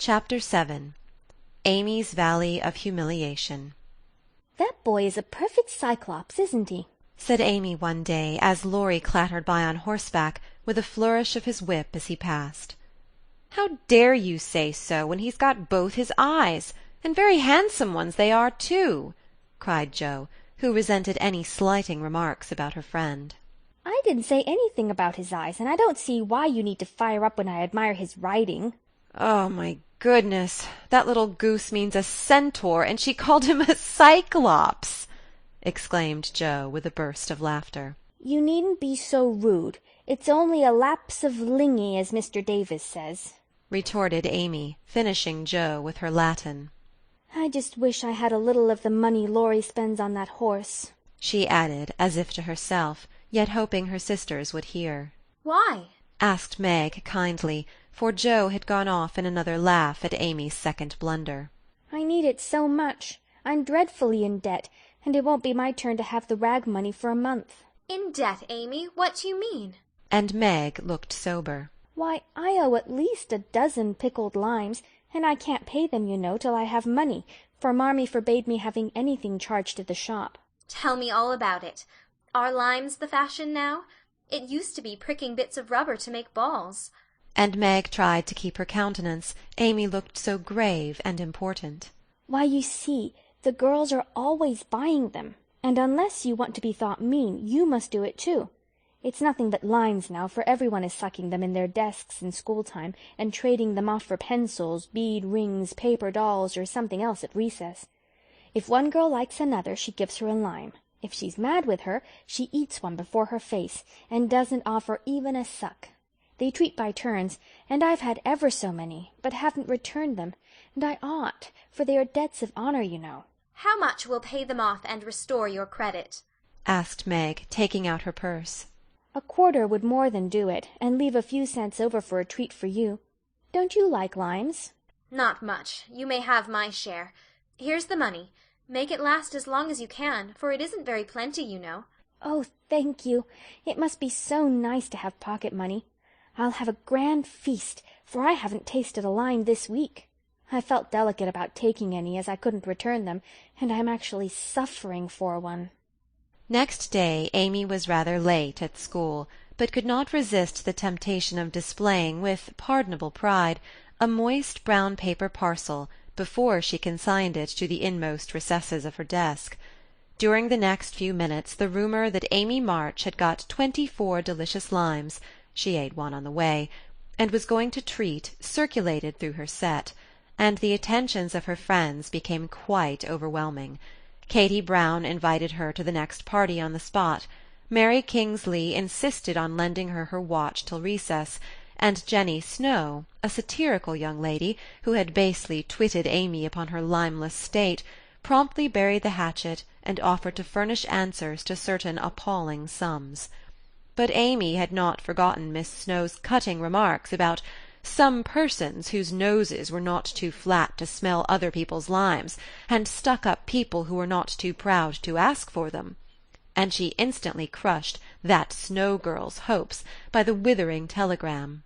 Chapter 7 Amy's Valley of Humiliation. "That boy is a perfect Cyclops, isn't he?" said Amy one day, as Laurie clattered by on horseback, with a flourish of his whip as he passed. "How dare you say so, when he's got both his eyes, and very handsome ones they are, too!" cried Jo, who resented any slighting remarks about her friend. "I didn't say anything about his eyes, and I don't see why you need to fire up when I admire his riding." "Oh, my goodness! That little goose means a centaur, and she called him a Cyclops!" exclaimed Jo, with a burst of laughter. "You needn't be so rude. It's only a lapse of lingy, as Mr. Davis says," retorted Amy, finishing Jo with her Latin. "I just wish I had a little of the money Laurie spends on that horse," she added, as if to herself, yet hoping her sisters would hear. "Why?" asked Meg kindly, for Jo had gone off in another laugh at Amy's second blunder. "I need it so much. I'm dreadfully in debt, and it won't be my turn to have the rag money for a month." "In debt, Amy? What do you mean?" And Meg looked sober. "Why, I owe at least a dozen pickled limes, and I can't pay them, you know, till I have money, for Marmee forbade me having anything charged at the shop." "Tell me all about it. Are limes the fashion now? It used to be pricking bits of rubber to make balls." And Meg tried to keep her countenance, Amy looked so grave and important. "Why, you see, the girls are always buying them, and unless you want to be thought mean, you must do it too. It's nothing but limes now, for everyone is sucking them in their desks in school-time, and trading them off for pencils, bead rings, paper dolls, or something else at recess. If one girl likes another, she gives her a lime. If she's mad with her, she eats one before her face, and doesn't offer even a suck. They treat by turns, and I've had ever so many, but haven't returned them, and I ought, for they are debts of honor, you know." "How much will pay them off and restore your credit?" asked Meg, taking out her purse. "A quarter would more than do it, and leave a few cents over for a treat for you. Don't you like limes?" "Not much. You may have my share. Here's the money. Make it last as long as you can, for it isn't very plenty, you know." "Oh, thank you. It must be so nice to have pocket money. I'll have a grand feast, for I haven't tasted a lime this week. I felt delicate about taking any, as I couldn't return them, and I'm actually suffering for one." Next day Amy was rather late at school, but could not resist the temptation of displaying, with pardonable pride, a moist brown paper parcel before she consigned it to the inmost recesses of her desk. During the next few minutes the rumour that Amy March had got 24 delicious limes, she ate one on the way, and was going to treat, circulated through her set, and the attentions of her friends became quite overwhelming. Katy Brown invited her to the next party on the spot. Mary Kingsley insisted on lending her watch till recess, and Jenny Snow, a satirical young lady, who had basely twitted Amy upon her limeless state, promptly buried the hatchet, and offered to furnish answers to certain appalling sums. But Amy had not forgotten Miss Snow's cutting remarks about some persons whose noses were not too flat to smell other people's limes, and stuck-up people who were not too proud to ask for them, and she instantly crushed that Snow girl's hopes by the withering telegram.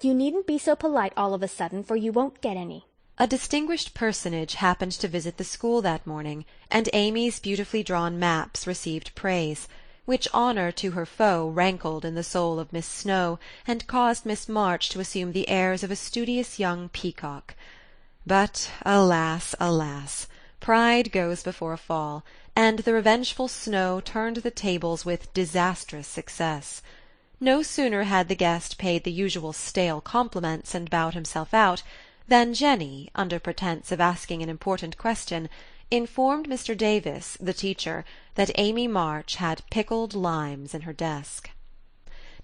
"You needn't be so polite all of a sudden, for you won't get any." A distinguished personage happened to visit the school that morning, and Amy's beautifully drawn maps received praise, which honour to her foe rankled in the soul of Miss Snow, and caused Miss March to assume the airs of a studious young peacock. But, alas, alas! Pride goes before a fall, and the revengeful Snow turned the tables with disastrous success. No sooner had the guest paid the usual stale compliments and bowed himself out, than Jenny, under pretence of asking an important question, informed Mr. Davis, the teacher, that Amy March had pickled limes in her desk.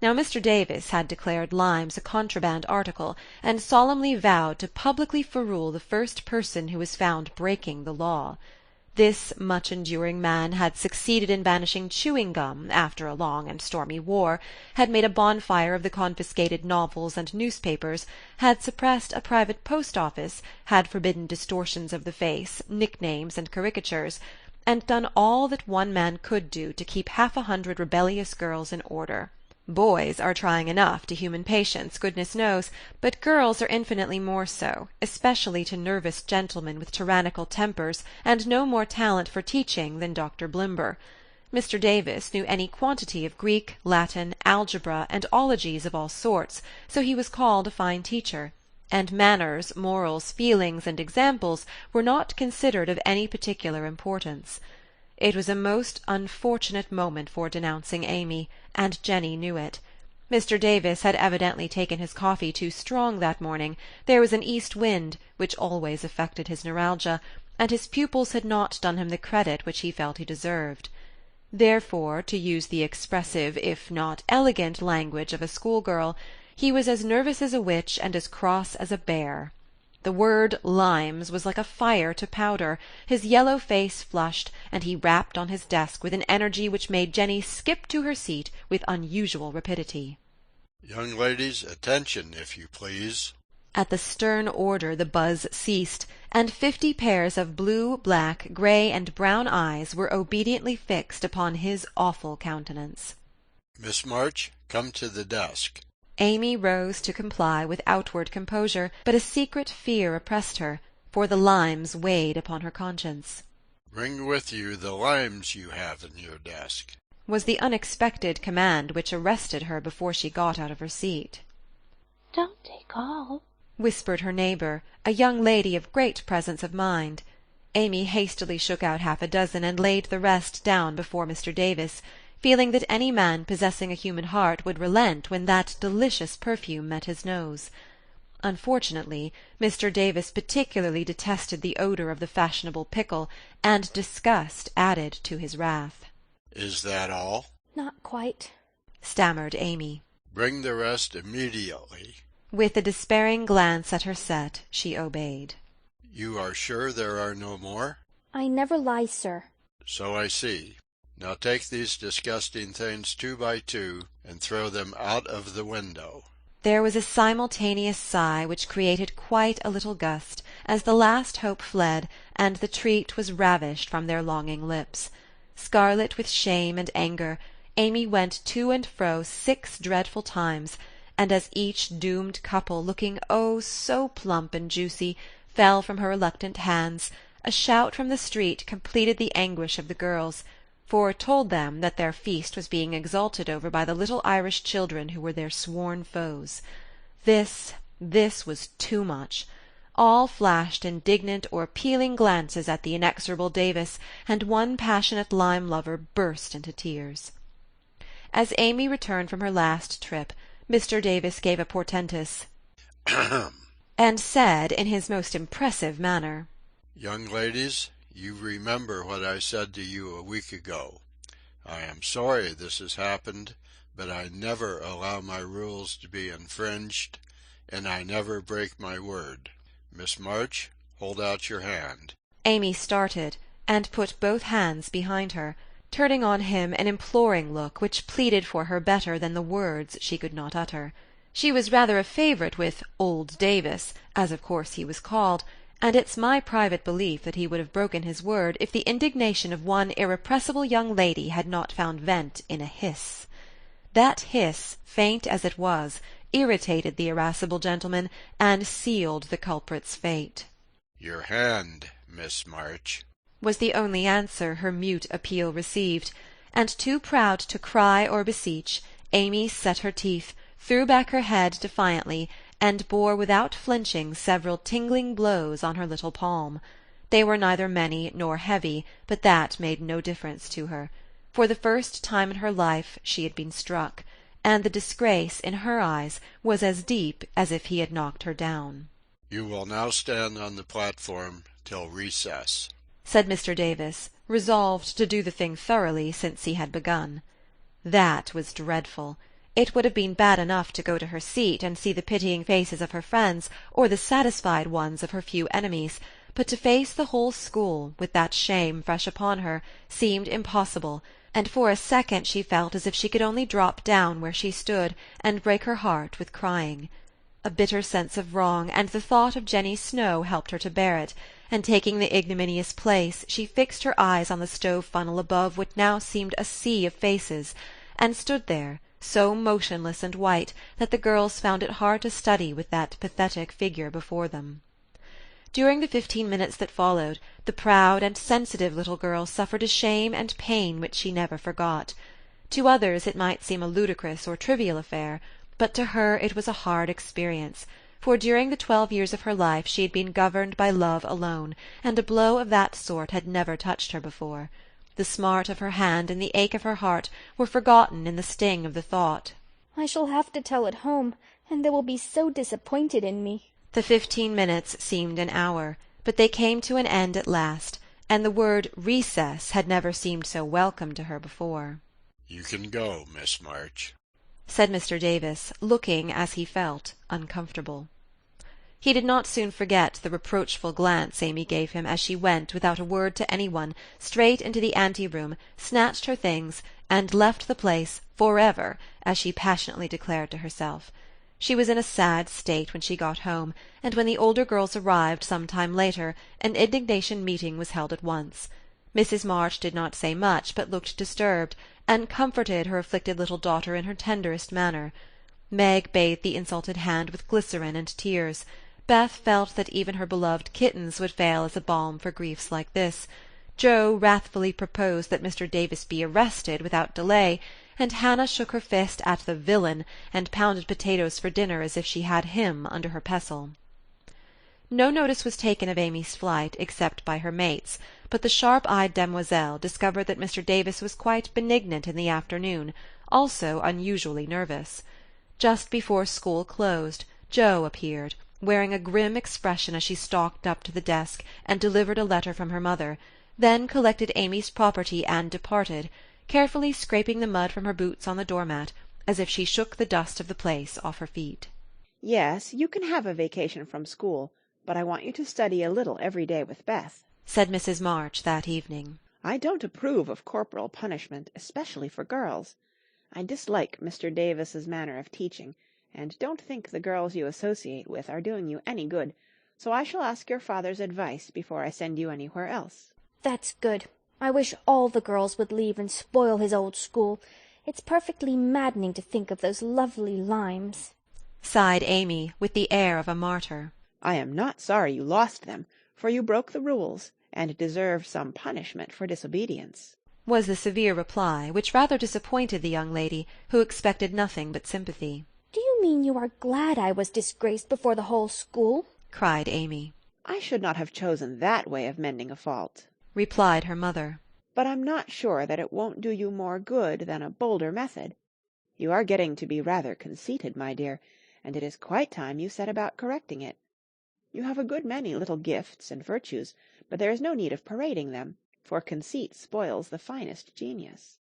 Now Mr. Davis had declared limes a contraband article, and solemnly vowed to publicly ferule the first person who was found breaking the law. This much-enduring man had succeeded in banishing chewing-gum after a long and stormy war, had made a bonfire of the confiscated novels and newspapers, had suppressed a private post-office, had forbidden distortions of the face, nicknames, and caricatures, and done all that one man could do to keep 100 rebellious girls in order. Boys are trying enough to human patience, goodness knows, but girls are infinitely more so, especially to nervous gentlemen with tyrannical tempers and no more talent for teaching than Dr. Blimber. Mr. Davis knew any quantity of Greek, Latin, algebra, and ologies of all sorts, so he was called a fine teacher, and manners, morals, feelings, and examples were not considered of any particular importance. It was a most unfortunate moment for denouncing Amy, and Jenny knew it. Mr. Davis had evidently taken his coffee too strong that morning. There was an east wind, which always affected his neuralgia, and his pupils had not done him the credit which he felt he deserved. Therefore, to use the expressive, if not elegant, language of a schoolgirl, he was as nervous as a witch and as cross as a bear. The word limes was like a fire to powder, his yellow face flushed, and he rapped on his desk with an energy which made Jenny skip to her seat with unusual rapidity. "Young ladies, attention, if you please." At the stern order the buzz ceased, and 50 pairs of blue, black, grey, and brown eyes were obediently fixed upon his awful countenance. "Miss March, come to the desk." Amy rose to comply with outward composure, but a secret fear oppressed her, for the limes weighed upon her conscience. "Bring with you the limes you have in your desk," was the unexpected command which arrested her before she got out of her seat. "Don't take all," whispered her neighbour, a young lady of great presence of mind. Amy hastily shook out half a dozen and laid the rest down before Mr. Davis, feeling that any man possessing a human heart would relent when that delicious perfume met his nose. Unfortunately, Mr. Davis particularly detested the odour of the fashionable pickle, and disgust added to his wrath. "Is that all?" "Not quite," stammered Amy. "Bring the rest immediately." With a despairing glance at her set, she obeyed. "You are sure there are no more?" "I never lie, sir." "So I see. Now take these disgusting things 2 by 2 and throw them out of the window." There was a simultaneous sigh which created quite a little gust, as the last hope fled, and the treat was ravished from their longing lips. Scarlet with shame and anger, Amy went to and fro 6 dreadful times, and as each doomed couple, looking oh so plump and juicy, fell from her reluctant hands, a shout from the street completed the anguish of the girls, for it told them that their feast was being exulted over by the little Irish children who were their sworn foes. This was too much. All flashed indignant or appealing glances at the inexorable Davis, and one passionate lime lover burst into tears. As Amy returned from her last trip, Mr. Davis gave a portentous "Ahem!" and said in his most impressive manner, "Young ladies, you remember what I said to you a week ago. I am sorry this has happened, but I never allow my rules to be infringed, and I never break my word. Miss March, hold out your hand." Amy started, and put both hands behind her, turning on him an imploring look which pleaded for her better than the words she could not utter. She was rather a favourite with "old Davis," as of course he was called, and it's my private belief that he would have broken his word if the indignation of one irrepressible young lady had not found vent in a hiss. That hiss, faint as it was, irritated the irascible gentleman, and sealed the culprit's fate. "Your hand, Miss March," was the only answer her mute appeal received, and too proud to cry or beseech, Amy set her teeth, threw back her head defiantly, and bore without flinching several tingling blows on her little palm. They were neither many nor heavy, but that made no difference to her. For the first time in her life she had been struck, and the disgrace, in her eyes, was as deep as if he had knocked her down. "You will now stand on the platform till recess," said Mr. Davis, resolved to do the thing thoroughly since he had begun. That was dreadful. It would have been bad enough to go to her seat and see the pitying faces of her friends, or the satisfied ones of her few enemies, but to face the whole school, with that shame fresh upon her, seemed impossible, and for a second she felt as if she could only drop down where she stood, and break her heart with crying. A bitter sense of wrong, and the thought of Jenny Snow helped her to bear it, and taking the ignominious place, she fixed her eyes on the stove funnel above what now seemed a sea of faces, and stood there, so motionless and white that the girls found it hard to study with that pathetic figure before them. During the 15 minutes that followed, the proud and sensitive little girl suffered a shame and pain which she never forgot. To others it might seem a ludicrous or trivial affair, but to her it was a hard experience, for during the 12 years of her life she had been governed by love alone, and a blow of that sort had never touched her before. The smart of her hand and the ache of her heart were forgotten in the sting of the thought. I shall have to tell it home, and they will be so disappointed in me. The 15 minutes seemed an hour, but they came to an end at last, and the word recess had never seemed so welcome to her before. "You can go, Miss March," said Mr. Davis, looking, as he felt, uncomfortable. He did not soon forget the reproachful glance Amy gave him as she went, without a word to any one, straight into the ante-room, snatched her things, and left the place forever, as she passionately declared to herself. She was in a sad state when she got home, and when the older girls arrived some time later, an indignation meeting was held at once. Mrs. March did not say much, but looked disturbed, and comforted her afflicted little daughter in her tenderest manner. Meg bathed the insulted hand with glycerine and tears. Beth felt that even her beloved kittens would fail as a balm for griefs like this. Joe wrathfully proposed that Mr. Davis be arrested without delay, and Hannah shook her fist at the villain, and pounded potatoes for dinner as if she had him under her pestle. No notice was taken of Amy's flight, except by her mates, but the sharp-eyed demoiselle discovered that Mr. Davis was quite benignant in the afternoon, also unusually nervous. Just before school closed, Jo appeared, wearing a grim expression as she stalked up to the desk and delivered a letter from her mother, then collected Amy's property and departed, carefully scraping the mud from her boots on the doormat, as if she shook the dust of the place off her feet. "Yes, you can have a vacation from school, but I want you to study a little every day with Beth," said Mrs. March that evening. "I don't approve of corporal punishment, especially for girls. I dislike Mr. Davis's manner of teaching, and don't think the girls you associate with are doing you any good, so I shall ask your father's advice before I send you anywhere else." That's good. I wish all the girls would leave and spoil his old school. It's perfectly maddening to think of those lovely limes, sighed Amy, with the air of a martyr. "I am not sorry you lost them, for you broke the rules, and deserved some punishment for disobedience," was the severe reply, which rather disappointed the young lady, who expected nothing but sympathy. "Do you mean you are glad I was disgraced before the whole school?" cried Amy. "I should not have chosen that way of mending a fault," replied her mother. "but I'm not sure that it won't do you more good than a bolder method. You are getting to be rather conceited, my dear, and it is quite time you set about correcting it. You have a good many little gifts and virtues, but there is no need of parading them, for conceit spoils the finest genius.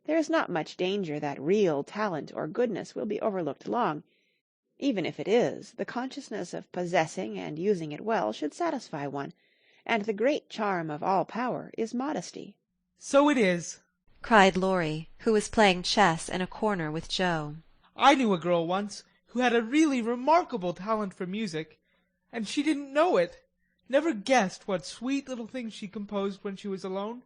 There is not much danger that real talent or goodness will be overlooked long. Even if it is, the consciousness of possessing and using it well should satisfy one, and the great charm of all power is modesty." "So it is," cried Laurie, who was playing chess in a corner with Joe. "I knew a girl once who had a really remarkable talent for music, and she didn't know it, never guessed what sweet little things she composed when she was alone,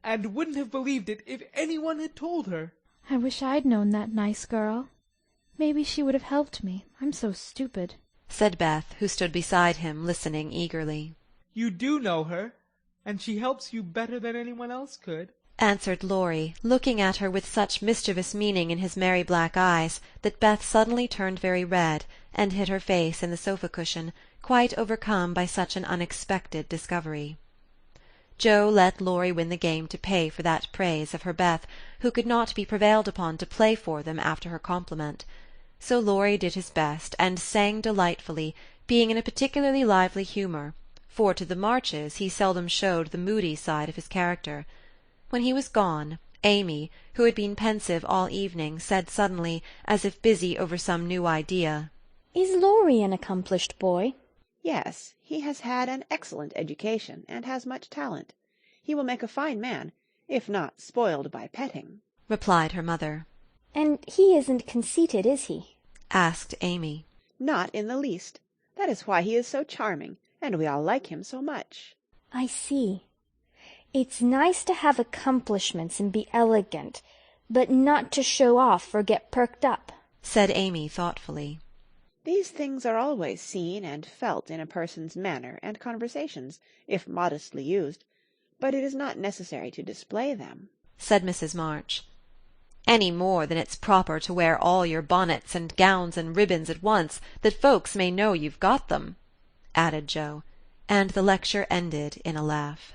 and wouldn't have believed it if anyone had told her." I wish I'd known that nice girl. Maybe she would have helped me. I'm so stupid, said Beth, who stood beside him, listening eagerly. "You do know her, and she helps you better than anyone else could," answered Laurie, looking at her with such mischievous meaning in his merry black eyes that Beth suddenly turned very red, and hid her face in the sofa-cushion, quite overcome by such an unexpected discovery. Joe let Laurie win the game to pay for that praise of her Beth, who could not be prevailed upon to play for them after her compliment. So Laurie did his best, and sang delightfully, being in a particularly lively humour, for to the Marches he seldom showed the moody side of his character. When he was gone, Amy, who had been pensive all evening, said suddenly, as if busy over some new idea, "Is Laurie an accomplished boy?" "Yes, he has had an excellent education, and has much talent. He will make a fine man, if not spoiled by petting," replied her mother. "And he isn't conceited, is he?" asked Amy. "Not in the least. That is why he is so charming, and we all like him so much." "I see. It's nice to have accomplishments and be elegant, But not to show off or get perked up," said Amy thoughtfully. These things are always seen and felt in a person's manner and conversations, if modestly used, but it is not necessary to display them," said Mrs. March. "Any more than it's proper to wear all your bonnets and gowns and ribbons at once, that folks may know you've got them," added Joe, and the lecture ended in a laugh.